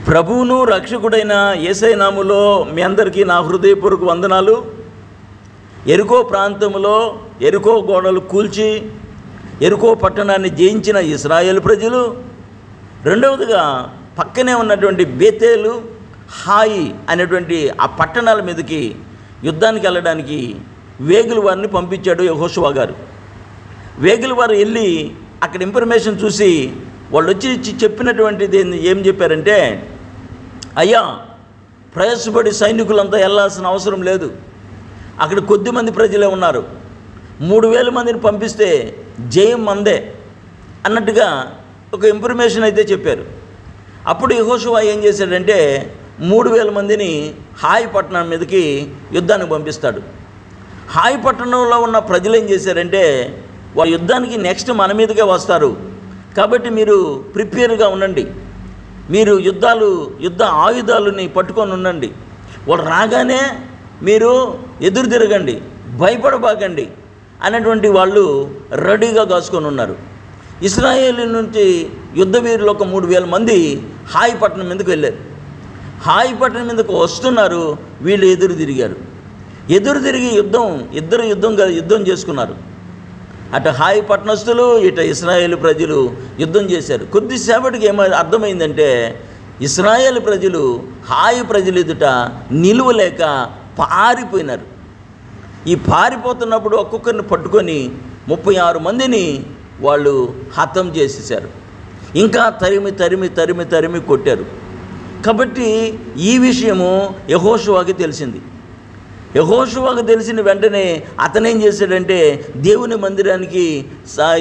ప్రభువును రక్షకుడైన యేసయ్య నామములో మీ అందరికీ నా హృదయపూర్వక వందనాలు. యెరికో ప్రాంతంలో యెరికో గోడలు కూల్చి యెరికో పట్టణాన్ని జయించిన ఇశ్రాయేలు ప్రజలు, రెండవదిగా పక్కనే ఉన్నటువంటి బేతేలు, హాయి అనేటువంటి ఆ పట్టణాల మీదకి యుద్ధానికి వెళ్ళడానికి వేగుల వారిని పంపించాడు యెహోషువ గారు. వేగుల వారు వెళ్ళి అక్కడ ఇన్ఫర్మేషన్ చూసి వాళ్ళు వచ్చి చెప్పినటువంటిది ఏం చెప్పారంటే, అయ్యా, ప్రయాసపడి సైనికులంతా వెళ్ళాల్సిన అవసరం లేదు, అక్కడ కొద్దిమంది ప్రజలే ఉన్నారు, 3000 మందిని పంపిస్తే జయం మందే అన్నట్టుగా ఒక ఇన్ఫర్మేషన్ అయితే చెప్పారు. అప్పుడు యెహోషువ ఏం చేశాడంటే 3000 మందిని హాయి పట్టణం మీదకి యుద్ధానికి పంపిస్తాడు. హాయి పట్టణంలో ఉన్న ప్రజలు ఏం చేశారంటే, వాళ్ళ యుద్ధానికి నెక్స్ట్ మన మీదకే వస్తారు కాబట్టి మీరు ప్రిపేర్గా ఉండండి, మీరు యుద్ధ ఆయుధాలని పట్టుకొని ఉండండి, వాళ్ళు రాగానే మీరు ఎదురు తిరగండి, భయపడబాకండి అనేటువంటి వాళ్ళు రెడీగా కాసుకొని ఉన్నారు. ఇశ్రాయేలు నుంచి యుద్ధ వీరులు ఒక 3000 మంది హాయి పట్టణం మీదకి వెళ్ళారు. హాయి పట్టణం మీదకు వస్తున్నారు, వీళ్ళు ఎదురు తిరిగి ఇద్దరు యుద్ధం చేసుకున్నారు. అటు హాయి పట్టణస్తులు, ఇటు ఇశ్రాయేలు ప్రజలు యుద్ధం చేశారు. కొద్దిసేపటికి అర్థమైందంటే ఇశ్రాయేలు ప్రజలు హాయి ప్రజలు ఎదుట నిలువలేక పారిపోయినారు. ఈ పారిపోతున్నప్పుడు ఒక్కొక్కరిని పట్టుకొని 36 మందిని వాళ్ళు హతం చేసేసారు. ఇంకా తరిమి కొట్టారు. కాబట్టి ఈ విషయము యెహోషువకి తెలిసింది. యెహోషువకు తెలిసిన వెంటనే అతనేం చేశాడంటే దేవుని మందిరానికి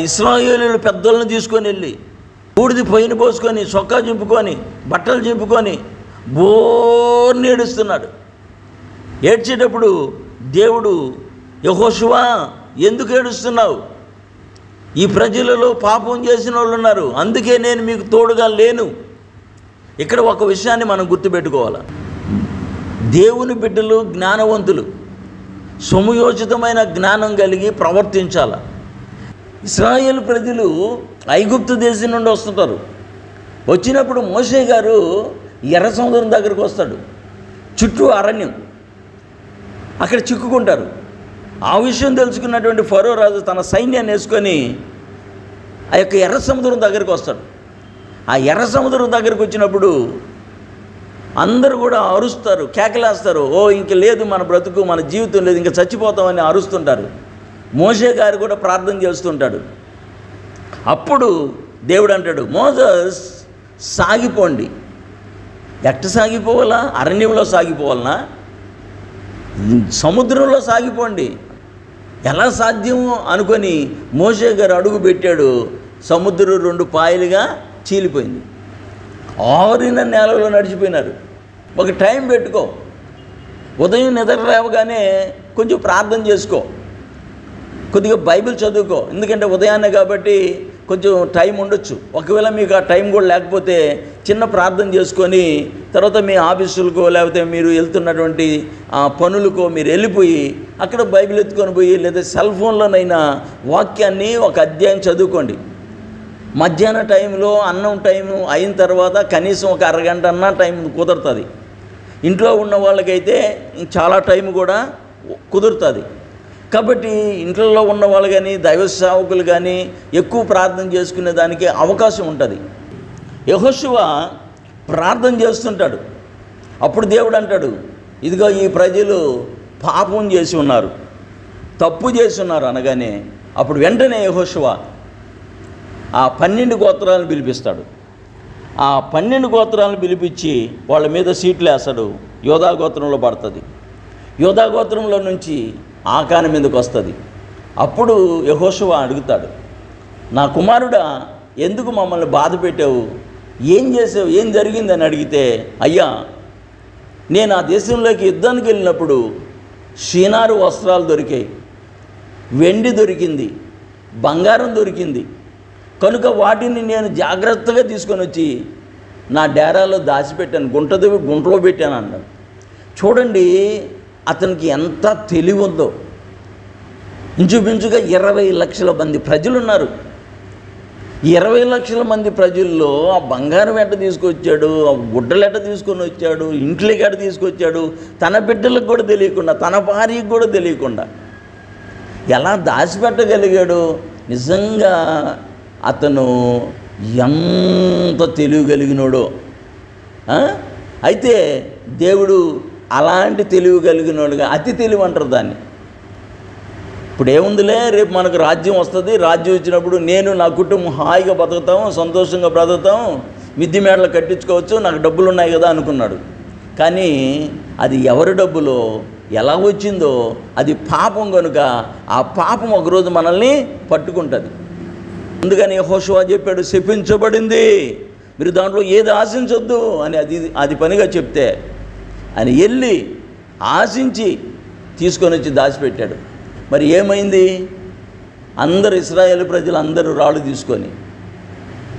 ఇశ్రాయేలీయుల పెద్దలను తీసుకొని వెళ్ళి బూడిద పొయ్యిన పోసుకొని, చొక్కా చింపుకొని, బట్టలు చింపుకొని బోర్ని ఏడుస్తున్నాడు. ఏడ్చేటప్పుడు దేవుడు, యెహోషువ, ఎందుకు ఏడుస్తున్నావు? ఈ ప్రజలలో పాపం చేసిన వాళ్ళు ఉన్నారు, అందుకే నేను మీకు తోడుగా లేను. ఇక్కడ ఒక విషయాన్ని మనం గుర్తుపెట్టుకోవాలి. దేవుని బిడ్డలు జ్ఞానవంతులు, సముయోచితమైన జ్ఞానం కలిగి ప్రవర్తించాల. ఇశ్రాయేలు ప్రజలు ఐగుప్తు దేశం నుండి వస్తుంటారు. వచ్చినప్పుడు మోషే గారు ఎర్ర సముద్రం దగ్గరకు వస్తాడు. చుట్టూ అరణ్యం, అక్కడ చిక్కుకుంటారు. ఆ విషయం తెలుసుకున్నటువంటి ఫరో రాజు తన సైన్యాన్ని వేసుకొని ఆ యొక్క ఎర్ర సముద్రం దగ్గరికి వస్తాడు. ఆ ఎర్ర సముద్రం దగ్గరికి వచ్చినప్పుడు అందరూ కూడా అరుస్తారు, కేకలేస్తారు. ఇంక లేదు, మన బ్రతుకు, మన జీవితం లేదు, ఇంకా చచ్చిపోతామని అరుస్తుంటారు. మోషే గారు కూడా ప్రార్థన చేస్తుంటాడు. అప్పుడు దేవుడు అంటాడు, మోసెస్, సాగిపోండి. ఎట్ట సాగిపోవాలా? అరణ్యంలో సాగిపోవాలనా? సముద్రంలో సాగిపోండి. ఎలా సాధ్యము అనుకొని మోషే గారు అడుగు పెట్టాడు. సముద్రం 2 పాయలుగా చీలిపోయింది. ఆరిన నేలలో నడిచిపోయినారు. ఒక టైం పెట్టుకో, ఉదయం నిద్ర లేవగానే కొంచెం ప్రార్థన చేసుకో, కొద్దిగా బైబిల్ చదువుకో. ఎందుకంటే ఉదయాన్నే కాబట్టి కొంచెం టైం ఉండొచ్చు. ఒకవేళ మీకు ఆ టైం కూడా లేకపోతే చిన్న ప్రార్థన చేసుకొని తర్వాత మీ ఆఫీసులకో లేకపోతే మీరు వెళ్తున్నటువంటి పనులకో మీరు వెళ్ళిపోయి అక్కడ బైబిల్ ఎత్తుకొని పోయి లేదా సెల్ ఫోన్లోనైనా వాక్యాన్ని ఒక అధ్యాయం చదువుకోండి. మధ్యాహ్న టైంలో అన్నం టైం అయిన తర్వాత కనీసం ఒక అరగంట అన్న టైం కుదురుతుంది. ఇంట్లో ఉన్న వాళ్ళకైతే చాలా టైం కూడా కుదురుతుంది. కాబట్టి ఇంట్లో ఉన్న వాళ్ళు కానీ దైవ సేవకులు కానీ ఎక్కువ ప్రార్థన చేసుకునే దానికి అవకాశం ఉంటుంది. యెహోషువ ప్రార్థన చేస్తుంటాడు. అప్పుడు దేవుడు అంటాడు, ఇదిగో ఈ ప్రజలు పాపం చేసి ఉన్నారు, తప్పు చేసి ఉన్నారు అనగానే అప్పుడు వెంటనే యెహోషువ ఆ 12 గోత్రాలను పిలిపిస్తాడు. ఆ 12 గోత్రాలను పిలిపించి వాళ్ళ మీద సీట్లు వేస్తాడు. యోధా గోత్రంలో పడుతుంది. యోధా గోత్రంలో నుంచి ఆకాని మీదకి వస్తుంది. అప్పుడు యెహోషువ అడుగుతాడు, నా కుమారుడా, ఎందుకు మమ్మల్ని బాధ పెట్టావు? ఏం చేసావు? ఏం జరిగిందని అడిగితే, అయ్యా, నేను ఆ దేశంలోకి యుద్ధానికి వెళ్ళినప్పుడు షీనారు వస్త్రాలు దొరికాయి, వెండి దొరికింది, బంగారం దొరికింది, కనుక వాటిని నేను జాగ్రత్తగా తీసుకొని వచ్చి నా డేరాలో దాచిపెట్టాను, గుంటలో పెట్టాను అన్నాడు. చూడండి అతనికి ఎంత తెలివి ఉందో. ఇంచుమించుగా 20 లక్షల మంది ప్రజలు ఉన్నారు. 20 లక్షల మంది ప్రజల్లో ఆ బంగారం ఎట్ట తీసుకొచ్చాడు, ఆ గుడ్డలు ఎట్ట తీసుకొని వచ్చాడు, ఇంట్లోకి ఎట్ట తీసుకొచ్చాడు, తన బిడ్డలకు కూడా తెలియకుండా, తన భార్యకు కూడా తెలియకుండా ఎలా దాచిపెట్టగలిగాడు? నిజంగా అతను ఎంత తెలియగలిగినాడో. అయితే దేవుడు అలాంటి తెలివి కలిగినోడుగా, అతి తెలివి అంటారు దాన్ని. ఇప్పుడు ఏముందిలే, రేపు మనకు రాజ్యం వస్తుంది, రాజ్యం వచ్చినప్పుడు నేను నా కుటుంబం హాయిగా బతుకుతాం, సంతోషంగా బ్రతుకుతాం, మిద్ది మేడలు కట్టించుకోవచ్చు, నాకు డబ్బులు ఉన్నాయి కదా అనుకున్నాడు. కానీ అది ఎవరి డబ్బులో ఎలా వచ్చిందో అది పాపం కనుక ఆ పాపం ఒకరోజు మనల్ని పట్టుకుంటుంది. అందుకని యెహోషువ చెప్పాడు, శపించబడింది, మీరు దాంట్లో ఏది ఆశించొద్దు అని అది పనిగా చెప్తే ఆయన వెళ్ళి ఆశించి తీసుకొని వచ్చి దాచిపెట్టాడు. మరి ఏమైంది? అందరు ఇశ్రాయేలు ప్రజలు అందరూ రాళ్ళు తీసుకొని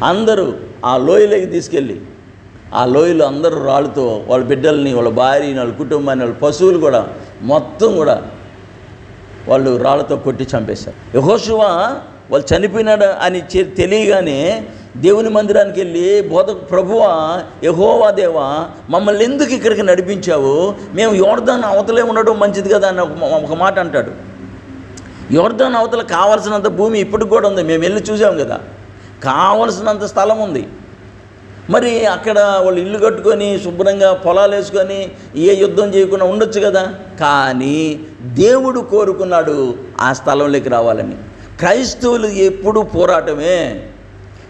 అందరూ ఆ లోయలోకి తీసుకెళ్ళి ఆ లోయలో అందరూ రాళ్ళతో వాళ్ళ బిడ్డల్ని, వాళ్ళ భార్యని, వాళ్ళ కుటుంబాన్ని, వాళ్ళ పశువులు కూడా మొత్తం కూడా వాళ్ళు రాళ్ళతో కొట్టి చంపేశారు. యెహోషువ వాళ్ళు చనిపోయినాడు అని తెలియగానే దేవుని మందిరానికి వెళ్ళి, ప్రభువా, యెహోవా దేవా, మమ్మల్ని ఎందుకు ఇక్కడికి నడిపించావు? మేము యోర్దాను అవతలే ఉండడం మంచిది కదా అని ఒక మాట అంటాడు. యోర్దాను అవతల కావాల్సినంత భూమి ఇప్పటికి కూడా ఉంది, మేము వెళ్ళి చూసాం కదా, కావలసినంత స్థలం ఉంది. మరి అక్కడ వాళ్ళు ఇల్లు కట్టుకొని శుభ్రంగా పొలాలు వేసుకొని ఏ యుద్ధం చేయకుండా ఉండొచ్చు కదా. కానీ దేవుడు కోరుకున్నాడు ఆ స్థలంలోకి రావాలని. క్రైస్తవులు ఎప్పుడూ పోరాటమే,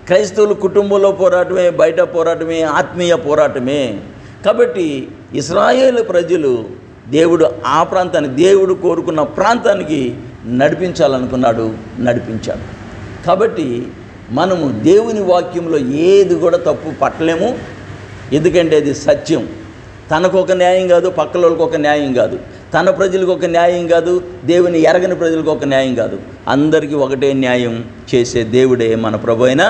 క్రైస్తవులు కుటుంబంలో పోరాటమే, బయట పోరాటమే, ఆత్మీయ పోరాటమే. కాబట్టి ఇశ్రాయేలు ప్రజలు దేవుడు ఆ ప్రాంతానికి, దేవుడు కోరుకున్న ప్రాంతానికి నడిపించాలనుకున్నాడు, నడిపించాడు. కాబట్టి మనము దేవుని వాక్యంలో ఏది కూడా తప్పు పట్టలేము. ఎందుకంటే అది సత్యం. తనకు ఒక న్యాయం కాదు, పక్కల వాళ్ళకి ఒక న్యాయం కాదు, తన ప్రజలకు ఒక న్యాయం కాదు, దేవుని ఎరగని ప్రజలకు ఒక న్యాయం కాదు, అందరికీ ఒకటే న్యాయం చేసే దేవుడే మన ప్రభు అయిన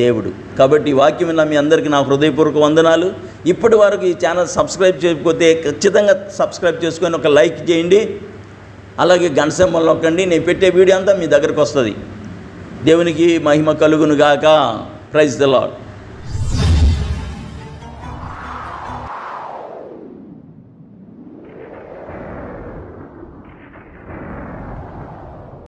దేవుడు. కాబట్టి ఈ వాక్యం మీ అందరికీ నా హృదయపూర్వక వందనాలు. ఇప్పటి వరకు ఈ ఛానల్ సబ్స్క్రైబ్ చేయకపోతే ఖచ్చితంగా సబ్స్క్రైబ్ చేసుకొని ఒక లైక్ చేయండి, అలాగే గంట సింబల్ నొక్కండి. నేను పెట్టే వీడియో అంతా మీ దగ్గరకు వస్తుంది. దేవునికి మహిమ కలుగును గాక. Praise the lord.